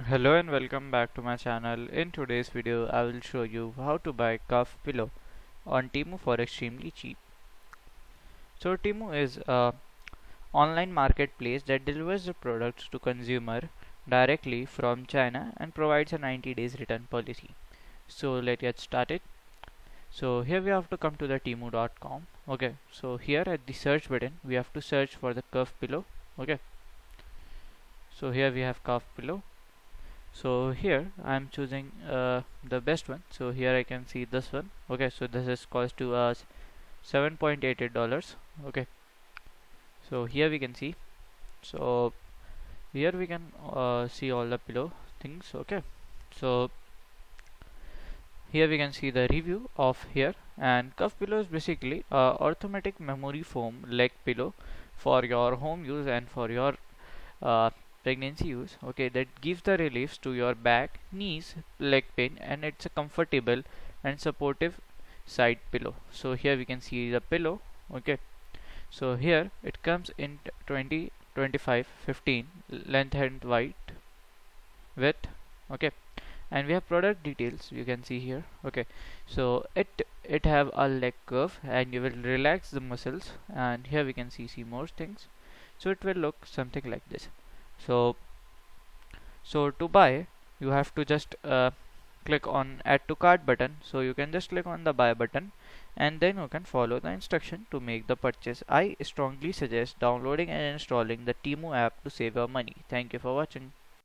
Hello and welcome back to my channel. In today's video I will show you how to buy cuff pillow on TEMU for extremely cheap. So TEMU is a online marketplace that delivers the products to consumer directly from China and provides a 90 days return policy. So let's get started. So here we have to come to the temu.com. Okay, so here at the search button we have to search for the cuff pillow. Okay, so here we have cuff pillow. So here I am choosing the best one. So here I can see this one. Okay, so this is cost to us $7.88. Okay, so here we can see. So here we can see all the pillow things. Okay, so here we can see the review of here, and cuff pillow is basically orthomatic memory foam leg pillow for your home use and for your uh, pregnancy use. Okay, that gives the reliefs to your back, knees, leg pain, and it's a comfortable and supportive side pillow. So here we can see the pillow. Okay, so here it comes in 20, 25, 15 length and width. Okay, and we have product details you can see here. Okay, so it have a leg curve and you will relax the muscles, and here we can see more things. So it will look something like this. So to buy you have to just click on add to cart button. So you can just click on the buy button and then you can follow the instruction to make the purchase. I strongly suggest downloading and installing the TEMU app to save your money. Thank you for watching.